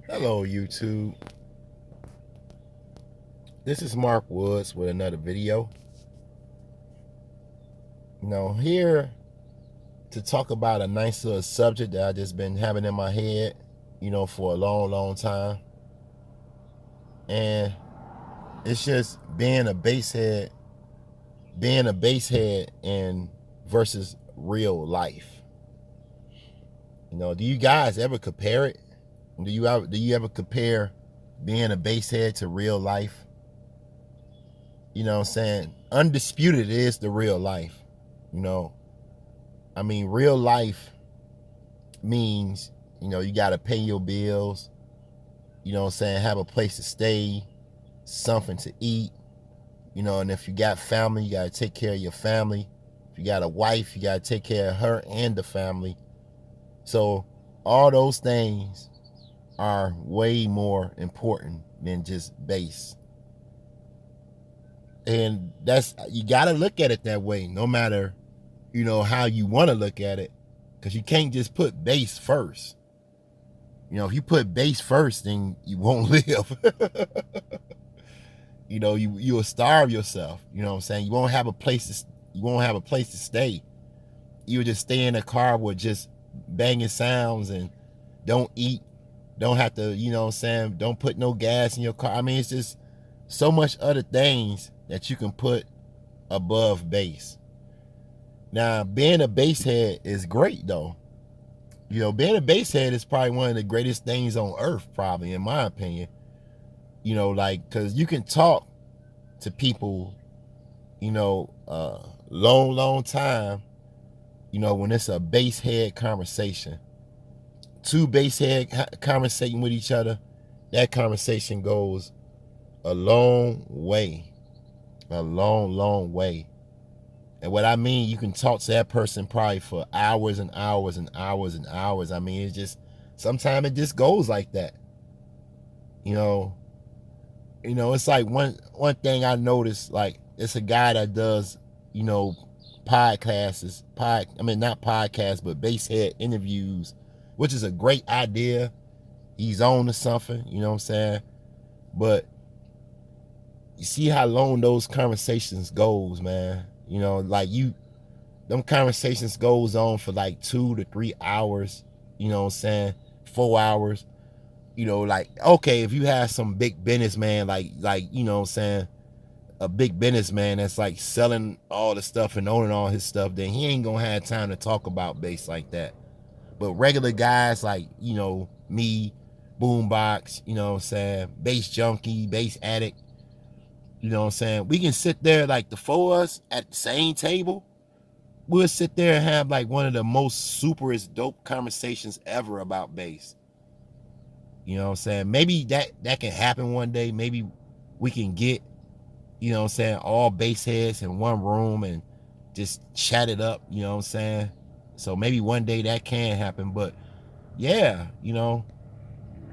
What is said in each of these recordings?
Hello YouTube. This is Mark Woods with another video. Here to talk about a nice little subject that I just been having in my head, for a long time. And it's just being a bass head and versus real life. Do you guys ever compare it? Do you ever compare being a bass head to real life? You know what I'm saying? Undisputed is the real life. You know, real life means, you got to pay your bills, have a place to stay, something to eat, and if you got family, you got to take care of your family. If you got a wife, you got to take care of her and the family. So all those things are way more important than just bass. And you got to look at it that way, no matter, how you want to look at it, because you can't just put bass first. If you put bass first, then you won't live. You'll starve yourself. You know what I'm saying? You won't have a place to stay. You'll just stay in a car with just banging sounds and don't eat, don't have to, don't put no gas in your car. It's just so much other things that you can put above bass. Now, being a bass head is great though. Being a bass head is probably one of the greatest things on earth, probably, in my opinion. Because you can talk to people, long time, when it's a bass head conversation. Two bass head conversating with each other, that conversation goes a long way. A long way. And what I mean, you can talk to that person probably for hours and hours and hours and hours. It's just, sometimes it just goes like that. It's like one thing I noticed, like, it's a guy that does, podcasts, not podcasts, but basshead interviews, which is a great idea. He's on to something, you know what I'm saying? But you see how long those conversations goes, man. Them conversations goes on for like 2 to 3 hours, 4 hours. Okay, if you have some big businessman, a big businessman that's like selling all the stuff and owning all his stuff, then he ain't gonna have time to talk about bass like that. But regular guys like, me, boombox, bass junkie, bass addict, we can sit there, like the four of us at the same table. We'll sit there and have like one of the most superest dope conversations ever about bass. Maybe that can happen one day. Maybe we can get, all bass heads in one room and just chat it up, So maybe one day that can happen. But yeah,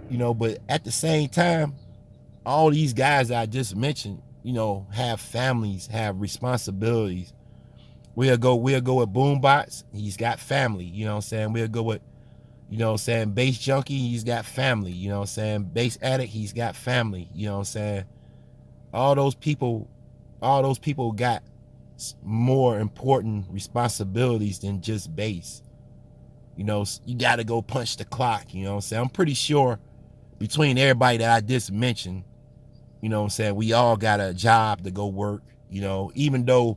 but at the same time, all these guys that I just mentioned, have families, have responsibilities. We'll go with Boombox, he's got family, We'll go with, Bass Junkie, he's got family, Bass Addict, he's got family, All those people got more important responsibilities than just bass. You got to go punch the clock, I'm pretty sure between everybody that I just mentioned, we all got a job to go work, even though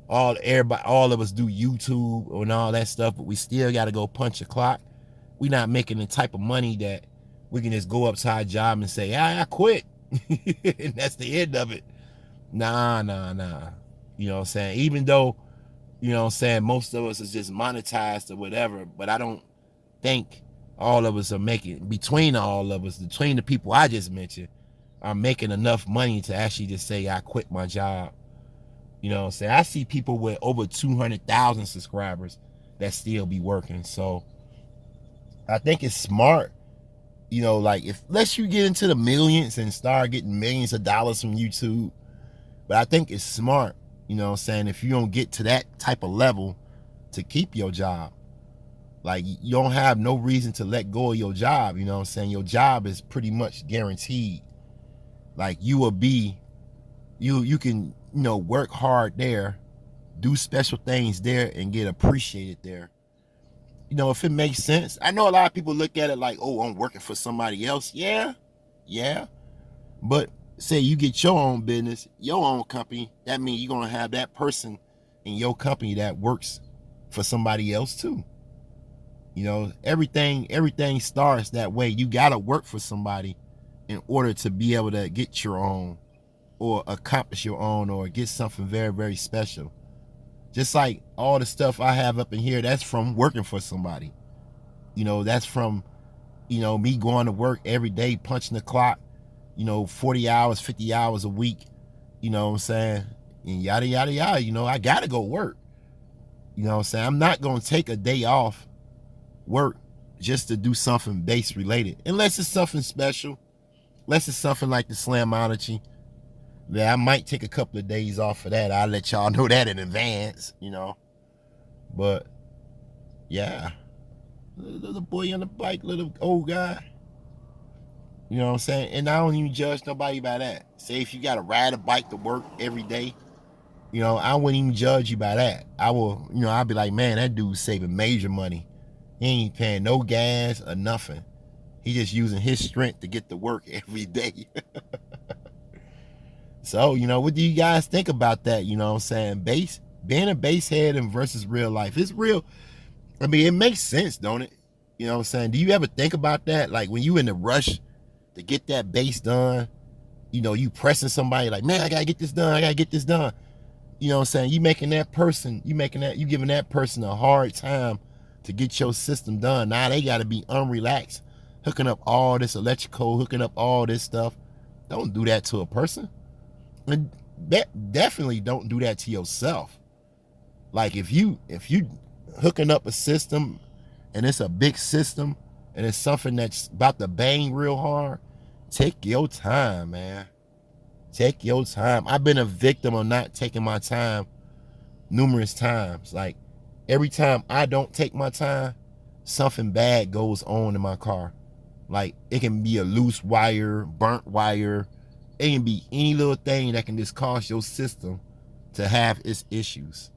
all of us do YouTube and all that stuff, but we still got to go punch a clock. We not making the type of money that we can just go up to our job and say, I quit. And that's the end of it. Nah. Even though, most of us is just monetized or whatever, but I don't think all of us are making, between the people I just mentioned, are making enough money to actually just say, I quit my job. I see people with over 200,000 subscribers that still be working. So I think it's smart, unless you get into the millions and start getting millions of dollars from YouTube. But I think it's smart, if you don't get to that type of level, to keep your job. Like, you don't have no reason to let go of your job. You know what I'm saying? Your job is pretty much guaranteed. Like, you will be, you can, work hard there, do special things there, and get appreciated there. If it makes sense. I know a lot of people look at it like, oh, I'm working for somebody else. Yeah. But say you get your own business, your own company, that means you're going to have that person in your company that works for somebody else too. Everything starts that way. You got to work for somebody in order to be able to get your own, or accomplish your own, or get something very, very special. Just like all the stuff I have up in here, that's from working for somebody. That's from, me going to work every day, punching the clock, 40 hours, 50 hours a week, you know what I'm saying? And yada, yada, yada, I got to go work. You know what I'm saying? I'm not going to take a day off work just to do something bass related. Unless it's something special. Unless it's something like the Slamology. Yeah, I might take a couple of days off for that. I'll let y'all know that in advance, But, yeah. Little boy on the bike, little old guy. You know what I'm saying? And I don't even judge nobody by that. Say if you got to ride a bike to work every day, I wouldn't even judge you by that. I will, I'll be like, man, that dude's saving major money. He ain't paying no gas or nothing. He just using his strength to get to work every day. So, what do you guys think about that? You know what I'm saying? Being a bass head and versus real life. It's real. I mean, it makes sense, don't it? You know what I'm saying? Do you ever think about that? Like when you in the rush to get that bass done, you pressing somebody like, man, I gotta get this done. I gotta get this done. You know what I'm saying? You giving that person a hard time to get your system done. Now they gotta be unrelaxed, hooking up all this electrical, hooking up all this stuff. Don't do that to a person. And definitely don't do that to yourself. Like if you hooking up a system and it's a big system and it's something that's about to bang real hard, take your time, man. Take your time. I've been a victim of not taking my time numerous times. Like every time I don't take my time, something bad goes on in my car. Like it can be a loose wire, burnt wire. It can be any little thing that can just cause your system to have its issues.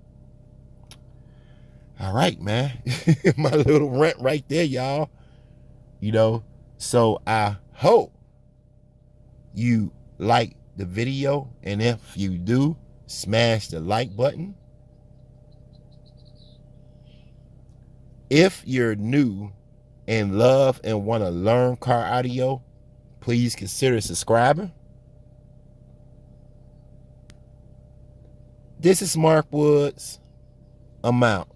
All right, man. My little rant right there, y'all. So I hope you like the video. And if you do, smash the like button. If you're new and love and want to learn car audio, please consider subscribing. This is Mark Woods. I'm out.